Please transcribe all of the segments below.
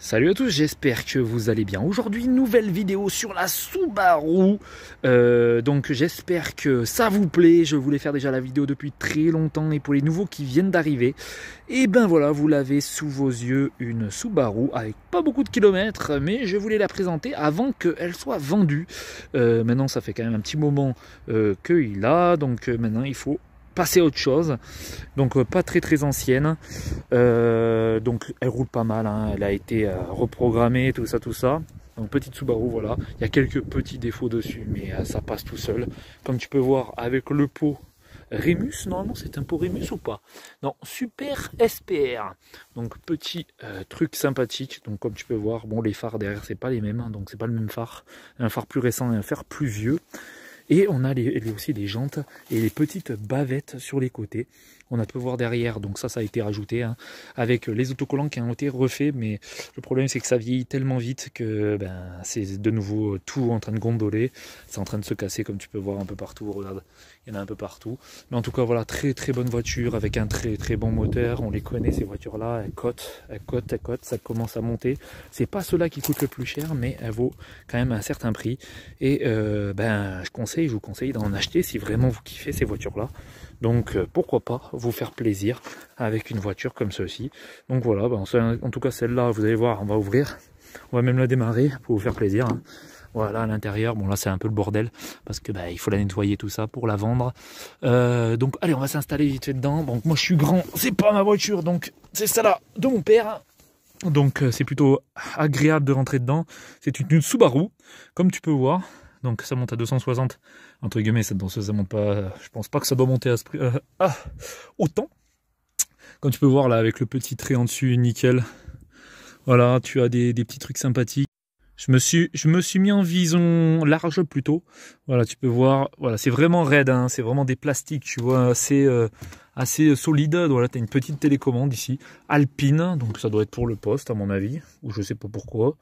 Salut à tous, j'espère que vous allez bien. Aujourd'hui, nouvelle vidéo sur la Subaru. Donc j'espère que ça vous plaît. Je voulais faire déjà la vidéo depuis très longtemps et pour les nouveaux qui viennent d'arriver, et ben voilà, vous l'avez sous vos yeux, une Subaru avec pas beaucoup de kilomètres, mais je voulais la présenter avant qu'elle soit vendue. Maintenant, ça fait quand même un petit moment qu'il a, donc maintenant il faut passer à autre chose. Donc pas très ancienne, donc elle roule pas mal, hein. Elle a été reprogrammée, tout ça. Donc petite Subaru, voilà, il y a quelques petits défauts dessus, mais ça passe tout seul. Comme tu peux voir avec le pot Remus, normalement c'est un pot Remus ou pas? Non, Super SPR. Donc petit truc sympathique. Donc comme tu peux voir, bon, les phares derrière c'est pas les mêmes, hein, donc c'est pas le même phare. Un phare plus récent et un phare plus vieux. Et on a aussi les jantes et les petites bavettes sur les côtés. On a pu voir derrière, donc ça a été rajouté, hein, avec les autocollants qui ont été refaits. Mais le problème c'est que ça vieillit tellement vite que c'est de nouveau tout en train de gondoler. C'est en train de se casser comme tu peux voir un peu partout. Regarde, il y en a un peu partout. Mais en tout cas voilà, très bonne voiture avec un très bon moteur. On les connaît ces voitures là, elles cotent, ça commence à monter. C'est pas cela qui coûte le plus cher, mais elle vaut quand même un certain prix. Et je vous conseille d'en acheter si vraiment vous kiffez ces voitures là. Donc pourquoi pas vous faire plaisir avec une voiture comme celle-ci. Donc voilà, en tout cas celle-là, vous allez voir, on va ouvrir, on va même la démarrer pour vous faire plaisir, hein. Voilà, à l'intérieur, bon là c'est un peu le bordel parce que il faut la nettoyer, tout ça pour la vendre. Donc allez, on va s'installer vite fait dedans. Donc moi je suis grand, c'est pas ma voiture, donc c'est celle-là de mon père. Donc c'est plutôt agréable de rentrer dedans. C'est une Subaru, comme tu peux voir. Donc ça monte à 260, entre guillemets, ça monte pas, je pense pas que ça doit monter à autant. Comme tu peux voir là, avec le petit trait en dessus, nickel. Voilà, tu as des petits trucs sympathiques. Je me suis mis en vison large plutôt. Voilà, tu peux voir, voilà, c'est vraiment raide, hein, c'est vraiment des plastiques, tu vois, assez solide. Voilà, tu as une petite télécommande ici, Alpine, donc ça doit être pour le poste à mon avis, ou je sais pas pourquoi.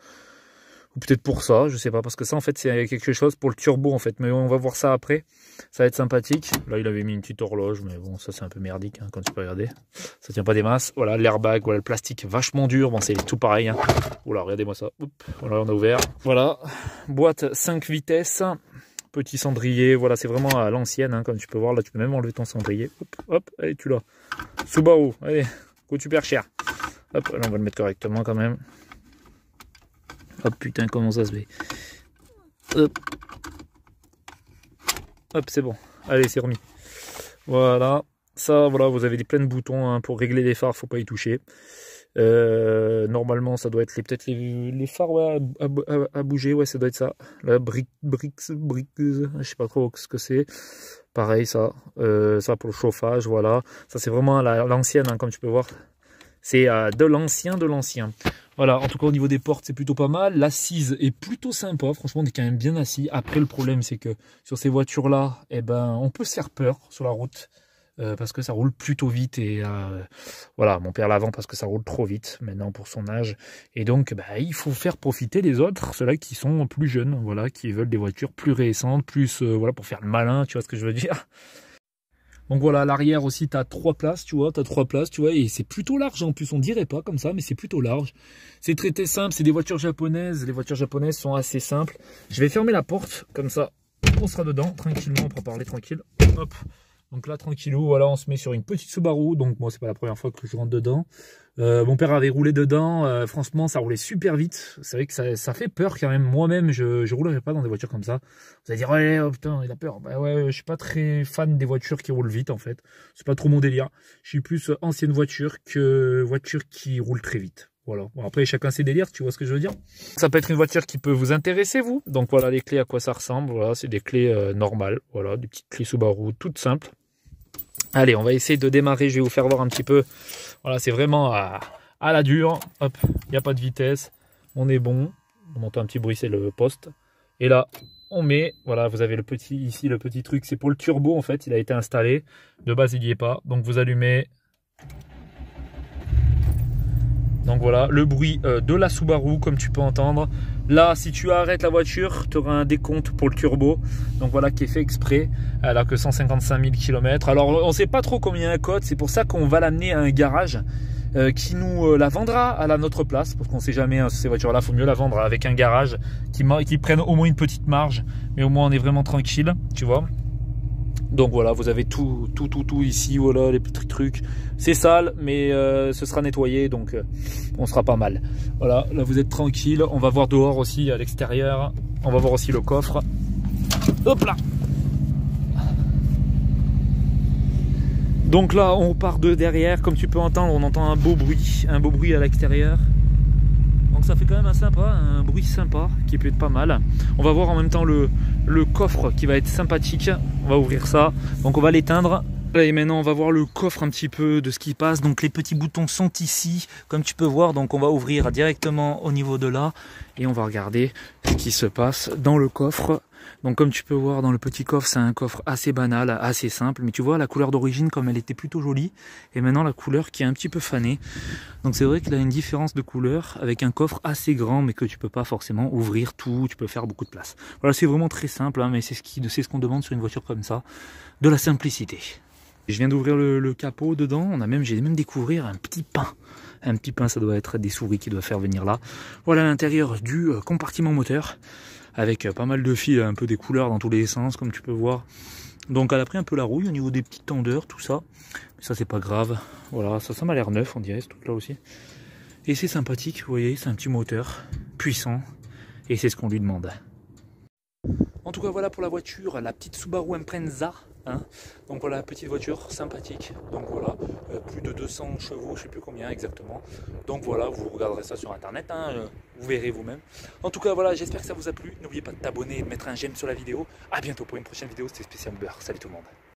Ou peut-être pour ça, je sais pas, parce que ça en fait c'est quelque chose pour le turbo en fait, mais on va voir ça après, ça va être sympathique. Là il avait mis une petite horloge, mais bon ça c'est un peu merdique, hein, quand tu peux regarder, ça tient pas des masses. Voilà l'airbag, voilà le plastique vachement dur, bon c'est tout pareil, hein. Oula, regardez-moi ça. Oups, voilà, on a ouvert, voilà, boîte 5 vitesses, petit cendrier, voilà c'est vraiment à l'ancienne, hein, comme tu peux voir, là tu peux même enlever ton cendrier, hop, allez tu l'as, Subaru, allez, coûte super cher, hop, là on va le mettre correctement quand même. Hop, putain, comment ça se fait? Hop, hop, c'est bon. Allez, c'est remis. Voilà. Ça, voilà, vous avez plein de boutons, hein, pour régler les phares, faut pas y toucher. Normalement, ça doit être peut-être les phares, ouais, à bouger, ouais, ça doit être ça. La brique, je sais pas trop ce que c'est. Pareil, ça. Ça pour le chauffage, voilà. Ça, c'est vraiment l'ancienne, hein, comme tu peux voir. C'est de l'ancien. Voilà, en tout cas au niveau des portes c'est plutôt pas mal. L'assise est plutôt sympa, franchement on est quand même bien assis. Après le problème c'est que sur ces voitures là, on peut se faire peur sur la route. Parce que ça roule plutôt vite et voilà, mon père l'avant parce que ça roule trop vite maintenant pour son âge. Et donc il faut faire profiter les autres, ceux-là qui sont plus jeunes, voilà, qui veulent des voitures plus récentes, plus voilà, pour faire le malin, tu vois ce que je veux dire. Donc voilà, à l'arrière aussi, tu as 3 places, tu vois, et c'est plutôt large en plus, on dirait pas comme ça, mais c'est plutôt large. C'est très simple, c'est des voitures japonaises, les voitures japonaises sont assez simples. Je vais fermer la porte, comme ça, on sera dedans, tranquillement, pour parler tranquille. Hop, donc là, tranquillou, voilà, on se met sur une petite Subaru, donc moi, c'est pas la première fois que je rentre dedans. Mon père avait roulé dedans, franchement ça roulait super vite, c'est vrai que ça fait peur quand même. Moi-même je roulerai pas dans des voitures comme ça. Vous allez dire ouais, oh putain il a peur, ouais, je suis pas très fan des voitures qui roulent vite en fait, c'est pas trop mon délire. Je suis plus ancienne voiture que voiture qui roule très vite. Voilà, bon, après chacun ses délires, tu vois ce que je veux dire. Ça peut être une voiture qui peut vous intéresser vous. Donc voilà les clés, à quoi ça ressemble, voilà, c'est des clés normales, voilà, des petites clés Subaru toutes simples. Allez, on va essayer de démarrer, je vais vous faire voir un petit peu. Voilà, c'est vraiment à la dure. Hop, il n'y a pas de vitesse. On est bon. On entend un petit bruit, c'est le poste. Et là, on met, voilà, vous avez le petit truc, c'est pour le turbo en fait, il a été installé. De base, il n'y est pas. Donc vous allumez. Donc voilà, le bruit de la Subaru, comme tu peux entendre. Là, si tu arrêtes la voiture, tu auras un décompte pour le turbo. Donc voilà, qui est fait exprès. Elle a que 155 000 km. Alors, on ne sait pas trop combien elle cote. C'est pour ça qu'on va l'amener à un garage. qui nous la vendra à notre place, parce qu'on sait jamais, hein, ces voitures là faut mieux la vendre avec un garage qui prenne au moins une petite marge, mais au moins on est vraiment tranquille, tu vois. Donc voilà, vous avez tout ici, voilà les petits trucs. C'est sale, mais ce sera nettoyé, donc on sera pas mal. Voilà, là vous êtes tranquille. On va voir dehors aussi, à l'extérieur. On va voir aussi le coffre. Hop là. Donc là, on part de derrière. Comme tu peux entendre, on entend un beau bruit à l'extérieur. Donc ça fait quand même un bruit sympa qui peut être pas mal. On va voir en même temps le coffre qui va être sympathique. On va ouvrir ça. Donc on va l'éteindre. Et maintenant on va voir le coffre un petit peu de ce qui passe. Donc les petits boutons sont ici, comme tu peux voir. Donc on va ouvrir directement au niveau de là. Et on va regarder ce qui se passe dans le coffre. Donc comme tu peux voir dans le petit coffre, c'est un coffre assez banal, assez simple. Mais tu vois la couleur d'origine comme elle était plutôt jolie. Et maintenant la couleur qui est un petit peu fanée. Donc c'est vrai qu'il a une différence de couleur avec un coffre assez grand mais que tu peux pas forcément ouvrir tout. Tu peux faire beaucoup de place. Voilà, c'est vraiment très simple, hein, mais c'est ce qu'on demande sur une voiture comme ça. De la simplicité. Je viens d'ouvrir le capot dedans. J'ai même découvert un petit pain. Un petit pain, ça doit être des souris qui doivent faire venir là. Voilà l'intérieur du compartiment moteur. Avec pas mal de fils, un peu des couleurs dans tous les sens, comme tu peux voir. Donc elle a pris un peu la rouille au niveau des petites tendeurs, tout ça. Mais ça c'est pas grave. Voilà, ça m'a l'air neuf, on dirait, ce truc là aussi. Et c'est sympathique, vous voyez, c'est un petit moteur puissant. Et c'est ce qu'on lui demande. En tout cas voilà pour la voiture, la petite Subaru Impreza. Hein. Donc voilà, petite voiture sympathique. Donc voilà, plus de 200 chevaux, je sais plus combien exactement. Donc voilà, vous regarderez ça sur internet, hein, vous verrez vous-même. En tout cas voilà, j'espère que ça vous a plu. N'oubliez pas de t'abonner et de mettre un j'aime sur la vidéo. A bientôt pour une prochaine vidéo, c'était spécial beurre. Salut tout le monde.